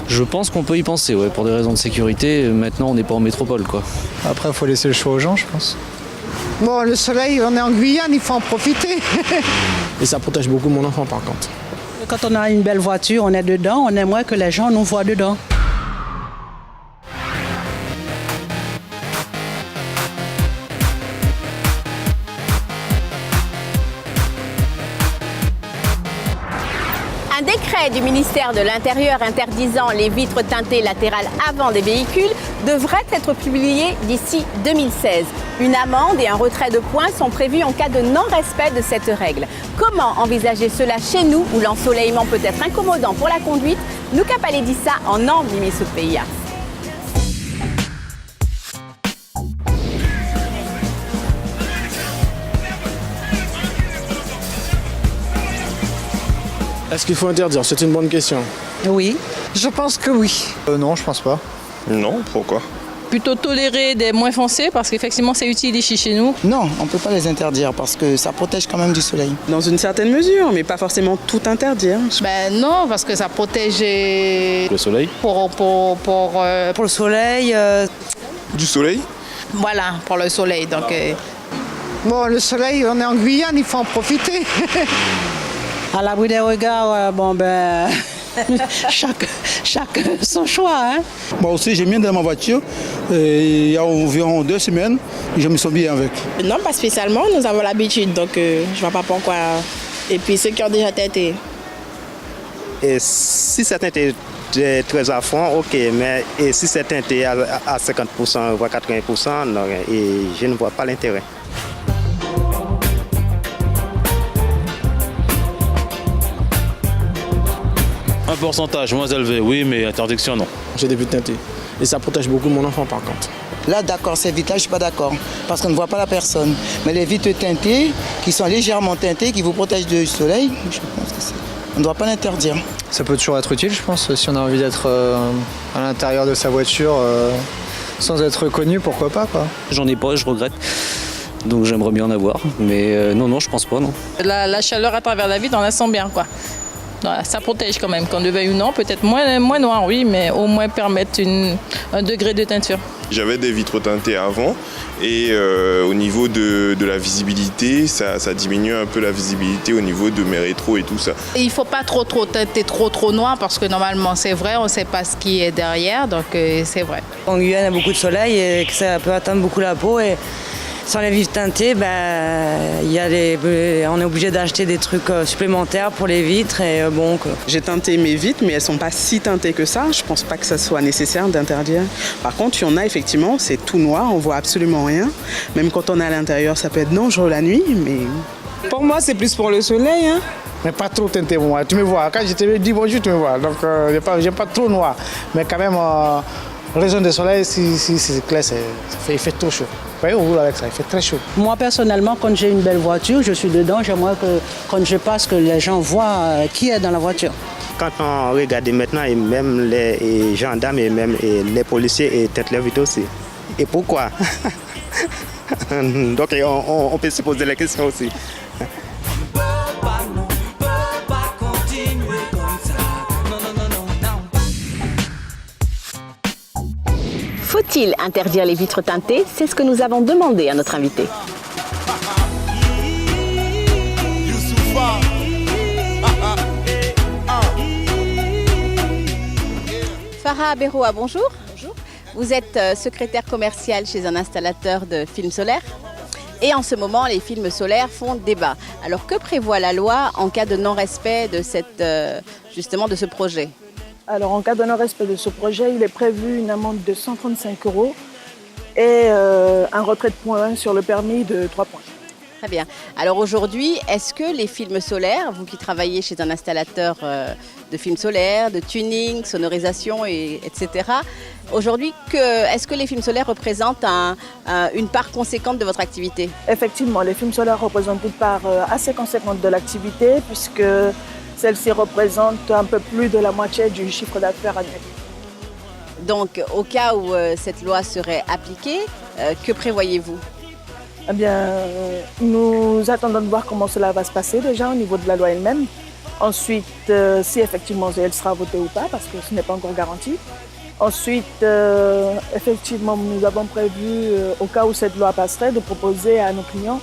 Je pense qu'on peut y penser, ouais, pour des raisons de sécurité. Maintenant, on n'est pas en métropole, quoi. Après, il faut laisser le choix aux gens, je pense. Bon, le soleil, on est en Guyane, il faut en profiter. Et ça protège beaucoup mon enfant par contre. Quand on a une belle voiture, on est dedans, on aimerait que les gens nous voient dedans. Un décret du ministère de l'Intérieur interdisant les vitres teintées latérales avant des véhicules devrait être publié d'ici 2016. Une amende et un retrait de points sont prévus en cas de non-respect de cette règle. Comment envisager cela chez nous où l'ensoleillement peut être incommodant pour la conduite? Nous Kapaledissa en Anglimi Soupeia. Est-ce qu'il faut interdire? C'est une bonne question. Oui. Je pense que oui. Non, je pense pas. Non, pourquoi? Plutôt tolérer des moins foncés parce qu'effectivement c'est utile ici chez nous. Non, on ne peut pas les interdire parce que ça protège quand même du soleil. Dans une certaine mesure, mais pas forcément tout interdire. Ben non, parce que ça protège Le soleil? pour Pour le soleil, Du soleil? voilà, pour le soleil. Donc Bon, le soleil, on est en Guyane, il faut en profiter. À l'abri des regards, bon ben, chaque son choix. Hein. Moi aussi, j'ai mis dans ma voiture il y a environ 2 semaines et je me sens bien avec. Non, pas spécialement, nous avons l'habitude, donc je ne vois pas pourquoi. Et puis ceux qui ont déjà teinté. Et si c'est teinté très à fond, ok, mais et si c'est teinté à 50%, voire 80%, non, et je ne vois pas l'intérêt. Un pourcentage moins élevé, oui, mais interdiction, non. J'ai des vitres teintées. Et ça protège beaucoup mon enfant par contre. là d'accord, ces vitres-là, je ne suis pas d'accord, parce qu'on ne voit pas la personne. Mais les vitres teintées, qui sont légèrement teintées, qui vous protègent du soleil, je pense que on ne doit pas l'interdire. Ça peut toujours être utile, je pense, si on a envie d'être à l'intérieur de sa voiture sans être connu, pourquoi pas, quoi. J'en ai pas, je regrette. Donc j'aimerais bien en avoir. Mais non, je pense pas, non. La chaleur à travers la vitre, on la sent bien, quoi. Voilà, ça protège quand même, qu'on le veuille ou non, peut-être moins noir, oui, mais au moins permettre un degré de teinture. J'avais des vitres teintées avant et au niveau de la visibilité, ça diminue un peu la visibilité au niveau de mes rétros et tout ça. Et il ne faut pas trop teinter trop noir parce que normalement c'est vrai, on ne sait pas ce qui est derrière, donc c'est vrai. En Guyane, il y a beaucoup de soleil et que ça peut atteindre beaucoup la peau. Et sans les vitres teintées, on est obligé d'acheter des trucs supplémentaires pour les vitres. Et, J'ai teinté mes vitres, mais elles ne sont pas si teintées que ça. Je ne pense pas que ça soit nécessaire d'interdire. Par contre, il y en a effectivement, c'est tout noir, on ne voit absolument rien. Même quand on est à l'intérieur, ça peut être dangereux la nuit. Mais Pour moi, c'est plus pour le soleil. Hein. Mais pas trop teinté, moi. Tu me vois, quand je te dis bonjour, tu me vois. Donc, j'aime pas trop noir. Mais quand même, raison de soleil, si c'est clair, il fait trop chaud. Vous voyez, on roule avec ça, il fait très chaud. Moi, personnellement, quand j'ai une belle voiture, je suis dedans, j'aimerais que quand je passe, que les gens voient qui est dans la voiture. Quand on regarde maintenant, et même les gendarmes et même les policiers teintent les vitres aussi. Et pourquoi? Donc, on peut se poser la question aussi. Faut-il interdire les vitres teintées? C'est ce que nous avons demandé à notre invité. Farah Beroua, bonjour. Bonjour. Vous êtes secrétaire commercial chez un installateur de films solaires. Et en ce moment, les films solaires font débat. Alors que prévoit la loi en cas de non-respect de justement de ce projet? Alors, en cas de non-respect de ce projet, il est prévu une amende de 135 € et un retrait de points sur le permis de 3 points. Très bien. Alors aujourd'hui, est-ce que les films solaires, vous qui travaillez chez un installateur de films solaires, de tuning, sonorisation, etc., aujourd'hui, est-ce que les films solaires représentent une part conséquente de votre activité? Effectivement, les films solaires représentent une part assez conséquente de l'activité puisque celle-ci représente un peu plus de la moitié du chiffre d'affaires annuel. Donc, au cas où cette loi serait appliquée, que prévoyez-vous? Eh bien, nous attendons de voir comment cela va se passer déjà au niveau de la loi elle-même. Ensuite, si effectivement elle sera votée ou pas, parce que ce n'est pas encore garanti. Ensuite, effectivement, nous avons prévu, au cas où cette loi passerait, de proposer à nos clients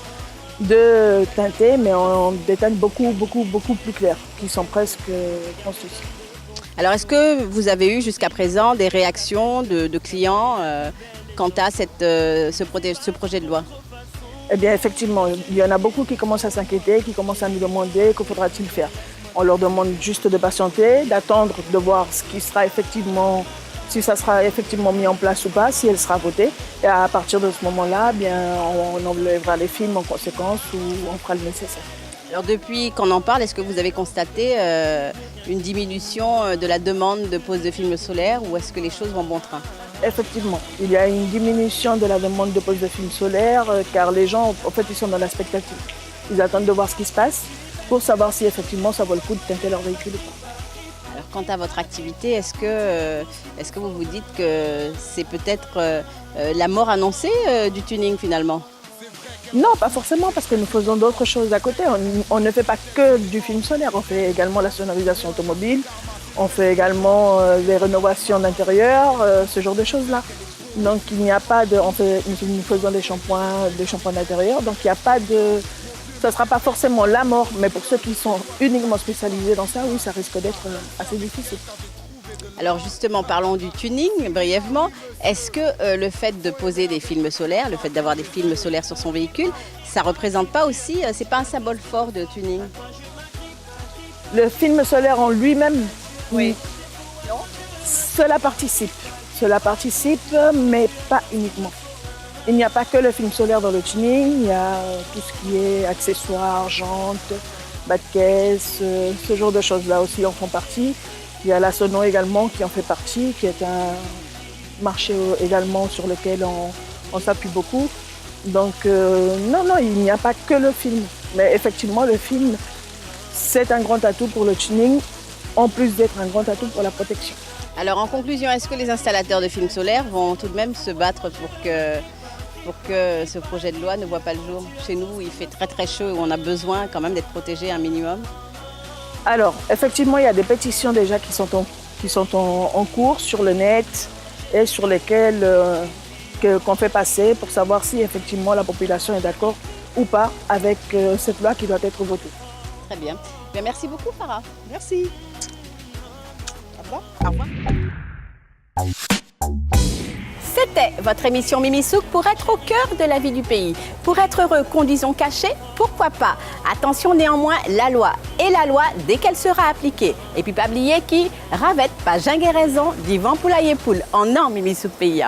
de teinter, mais en des teintes beaucoup plus claires, qui sont presque translucides. Alors, est-ce que vous avez eu jusqu'à présent des réactions de clients quant à ce projet de loi? Eh bien, effectivement, il y en a beaucoup qui commencent à s'inquiéter, qui commencent à nous demander que faudra-t-il faire. On leur demande juste de patienter, d'attendre, de voir ce qui sera effectivement, si ça sera effectivement mis en place ou pas, si elle sera votée. Et à partir de ce moment-là, bien, on enlèvera les films en conséquence ou on fera le nécessaire. Alors depuis qu'on en parle, est-ce que vous avez constaté une diminution de la demande de pose de films solaires ou est-ce que les choses vont bon train? Effectivement, il y a une diminution de la demande de pose de films solaires car les gens, en fait, ils sont dans la spectative. Ils attendent de voir ce qui se passe pour savoir si effectivement ça vaut le coup de teinter leur véhicule ou pas. Alors quant à votre activité, est-ce que vous vous dites que c'est peut-être la mort annoncée du tuning finalement? Non, pas forcément, parce que nous faisons d'autres choses à côté. On ne fait pas que du film solaire, on fait également la sonorisation automobile, on fait également les rénovations d'intérieur, ce genre de choses-là. Donc il n'y a pas de... nous faisons des shampoings d'intérieur, donc il n'y a pas de... Ça ne sera pas forcément la mort, mais pour ceux qui sont uniquement spécialisés dans ça, oui, ça risque d'être assez difficile. Alors justement, parlons du tuning brièvement. Est-ce que le fait de poser des films solaires, le fait d'avoir des films solaires sur son véhicule, ça ne représente pas aussi, c'est pas un symbole fort de tuning? Le film solaire en lui-même, oui. Cela participe, mais pas uniquement. Il n'y a pas que le film solaire dans le tuning, il y a tout ce qui est accessoires, jantes, bas de caisse, ce genre de choses-là aussi en font partie. Il y a la sono également qui en fait partie, qui est un marché également sur lequel on s'appuie beaucoup. Donc non, il n'y a pas que le film. Mais effectivement, le film, c'est un grand atout pour le tuning, en plus d'être un grand atout pour la protection. Alors en conclusion, est-ce que les installateurs de films solaires vont tout de même se battre pour que ce projet de loi ne voit pas le jour? Chez nous, il fait très très chaud et on a besoin quand même d'être protégé un minimum. Alors, effectivement, il y a des pétitions déjà qui sont en cours sur le net et sur lesquelles qu'on fait passer pour savoir si effectivement la population est d'accord ou pas avec cette loi qui doit être votée. Très bien. Bien, merci beaucoup, Farah. Merci. Au revoir. Au revoir. C'était votre émission Mimi Souk pour être au cœur de la vie du pays. Pour être heureux, conduisons cachés, pourquoi pas? Attention néanmoins, la loi est la loi dès qu'elle sera appliquée. Et puis pas oublier qui ravette, pas jinguer raison, d'Yvan Poulailler Poule. En non, Mimi Souk Pays.